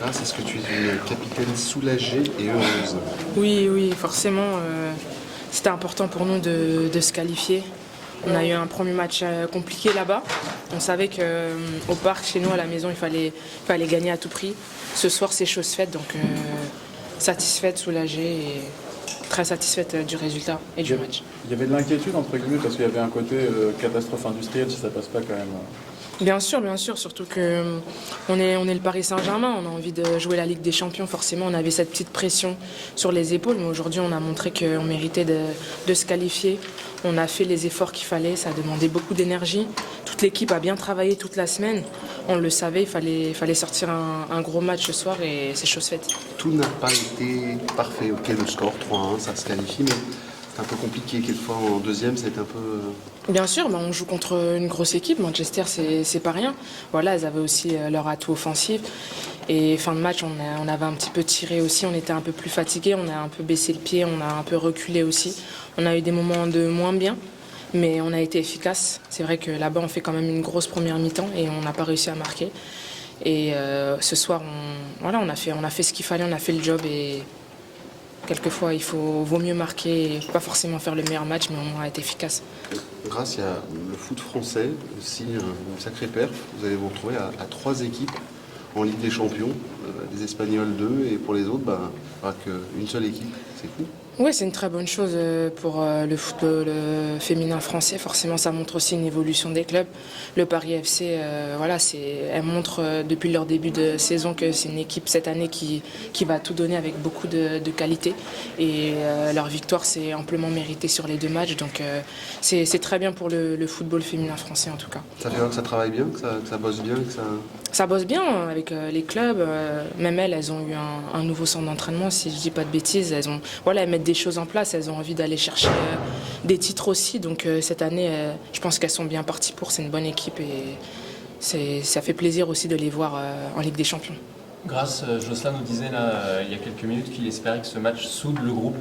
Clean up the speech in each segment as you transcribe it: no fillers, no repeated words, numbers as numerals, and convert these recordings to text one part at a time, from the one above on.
Ah, c'est ce que tu es une capitaine soulagée et heureuse. Oui, oui, forcément, c'était important pour nous de se qualifier. On a eu un premier match compliqué là-bas. On savait qu'au parc, chez nous, à la maison, il fallait gagner à tout prix. Ce soir, c'est chose faite, donc satisfaite, soulagée et très satisfaite du résultat et du match. Il y avait de l'inquiétude entre guillemets parce qu'il y avait un côté catastrophe industrielle si ça passe pas quand même. Bien sûr, surtout que on est le Paris Saint-Germain, on a envie de jouer la Ligue des Champions, forcément on avait cette petite pression sur les épaules, mais aujourd'hui on a montré qu'on méritait de se qualifier. On a fait les efforts qu'il fallait, ça a demandé beaucoup d'énergie. Toute l'équipe a bien travaillé toute la semaine, on le savait, il fallait sortir un gros match ce soir et c'est chose faite. Tout n'a pas été parfait. Ok, le score 3-1, ça se qualifie, mais c'est un peu compliqué. Quelquefois en deuxième, c'est un peu... Bien sûr, on joue contre une grosse équipe. Manchester, c'est pas rien. Voilà, elles avaient aussi leur atout offensif. Et fin de match, on avait un petit peu tiré aussi. On était un peu plus fatigués. On a un peu baissé le pied. On a un peu reculé aussi. On a eu des moments de moins bien, mais on a été efficace. C'est vrai que là-bas, on fait quand même une grosse première mi-temps et on n'a pas réussi à marquer. Et ce soir, on a fait ce qu'il fallait. On a fait le job et quelquefois, vaut mieux marquer, et pas forcément faire le meilleur match, mais au moins être efficace. Grâce, il y a le foot français aussi, une sacrée perf. Vous allez vous retrouver à 3 équipes en Ligue des Champions, des Espagnols 2, et pour les autres, qu'une seule équipe. C'est fou. Oui, c'est une très bonne chose pour le football féminin français. Forcément, ça montre aussi une évolution des clubs. Le Paris FC, elle montre depuis leur début de saison que c'est une équipe cette année qui va tout donner avec beaucoup de qualité. Et leur victoire, c'est amplement mérité sur les 2 matchs. Donc c'est très bien pour le football féminin français en tout cas. Ça fait voir que ça travaille bien, que ça bosse bien, que ça... Ça bosse bien avec les clubs. Même elles ont eu un nouveau centre d'entraînement, si je dis pas de bêtises. Elles mettent des choses en place. Elles ont envie d'aller chercher des titres aussi. Donc cette année, je pense qu'elles sont bien parties pour. C'est une bonne équipe et ça fait plaisir aussi de les voir en Ligue des Champions. Grâce, Jocelyn nous disait là, il y a quelques minutes qu'il espérait que ce match soude le groupe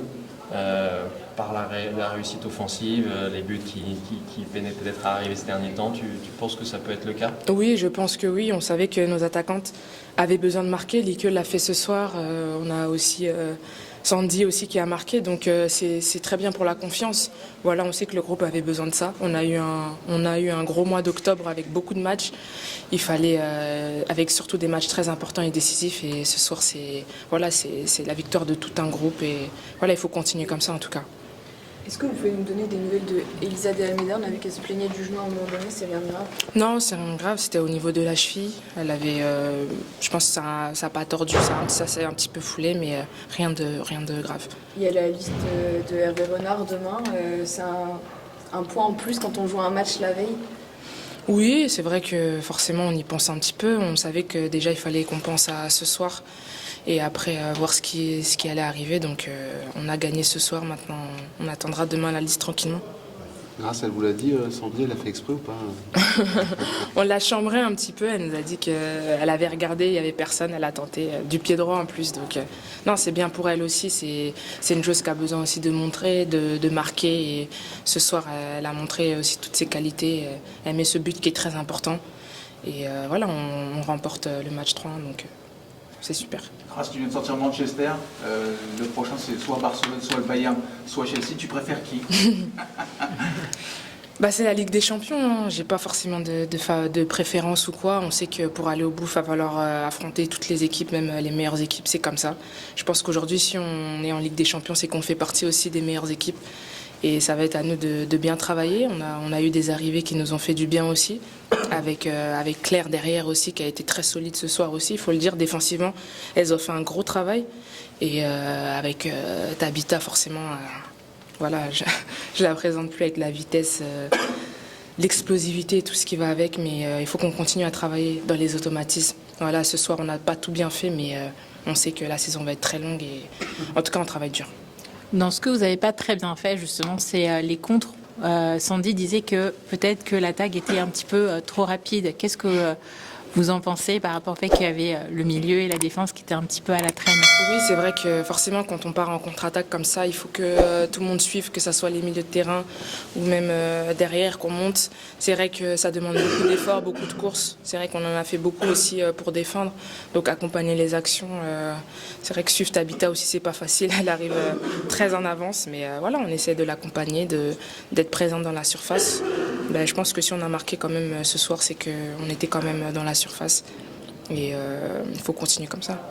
par la réussite offensive, les buts qui peinaient peut-être à arriver ces derniers temps. Tu penses que ça peut être le cas? Oui, je pense que oui. On savait que nos attaquantes avaient besoin de marquer. Lieke l'a fait ce soir. On a aussi Sandy aussi qui a marqué. Donc c'est très bien pour la confiance. Voilà, on sait que le groupe avait besoin de ça. On a eu un gros mois d'octobre avec beaucoup de matchs. Il fallait, avec surtout des matchs très importants et décisifs. Et ce soir, c'est la victoire de tout un groupe. Et voilà, il faut continuer comme ça en tout cas. Est-ce que vous pouvez nous donner des nouvelles de Elisa de Almeida? On a vu qu'elle se plaignait du genou à un moment donné, c'est rien de grave? Non, c'est rien de grave, c'était au niveau de la cheville. Elle avait, je pense que ça n'a pas tordu, ça s'est un petit peu foulé, mais rien de grave. Il y a la liste de Hervé Renard demain, c'est un point en plus quand on joue un match la veille? Oui, c'est vrai que forcément on y pense un petit peu. On savait que déjà il fallait qu'on pense à ce soir et après voir ce qui allait arriver. Donc on a gagné ce soir, maintenant on attendra demain la liste tranquillement. Grâce, elle vous l'a dit, Sandy, elle a fait exprès ou pas? On l'a chambrée un petit peu, elle nous a dit qu'elle avait regardé, il n'y avait personne, elle a tenté du pied droit en plus. Donc non, c'est bien pour elle aussi, c'est une chose qu'elle a besoin aussi de montrer, de marquer. Et ce soir, elle a montré aussi toutes ses qualités, elle met ce but qui est très important. Et voilà, on remporte le match 3-1, donc c'est super. Grâce, tu viens de sortir Manchester, le prochain c'est soit Barcelone, soit le Bayern, soit Chelsea, tu préfères qui? C'est la Ligue des Champions, hein. J'ai pas forcément de préférence ou quoi. On sait que pour aller au bout, il va falloir affronter toutes les équipes, même les meilleures équipes, c'est comme ça. Je pense qu'aujourd'hui, si on est en Ligue des Champions, c'est qu'on fait partie aussi des meilleures équipes. Et ça va être à nous de bien travailler. On a eu des arrivées qui nous ont fait du bien aussi, avec Claire derrière aussi, qui a été très solide ce soir aussi. Il faut le dire, défensivement, elles ont fait un gros travail. Et avec Tabitha, forcément... Voilà, je la présente plus avec la vitesse, l'explosivité et tout ce qui va avec, mais il faut qu'on continue à travailler dans les automatismes. Voilà, ce soir, on n'a pas tout bien fait, mais on sait que la saison va être très longue et en tout cas, on travaille dur. Dans ce que vous n'avez pas très bien fait, justement, c'est les contres. Sandy disait que peut-être que l'attaque était un petit peu trop rapide. Qu'est-ce que vous en pensez par rapport au fait qu'il y avait le milieu et la défense qui étaient un petit peu à la traîne? Oui, c'est vrai que forcément, quand on part en contre-attaque comme ça, il faut que tout le monde suive, que ce soit les milieux de terrain ou même derrière, qu'on monte. C'est vrai que ça demande beaucoup d'efforts, beaucoup de courses. C'est vrai qu'on en a fait beaucoup aussi pour défendre. Donc accompagner les actions, c'est vrai que suivre Tabitha aussi, c'est pas facile. Elle arrive très en avance, mais voilà, on essaie de l'accompagner, d'être présente dans la surface. Ben, je pense que si on a marqué quand même ce soir, c'est qu'on était quand même dans la surface. Et il faut continuer comme ça.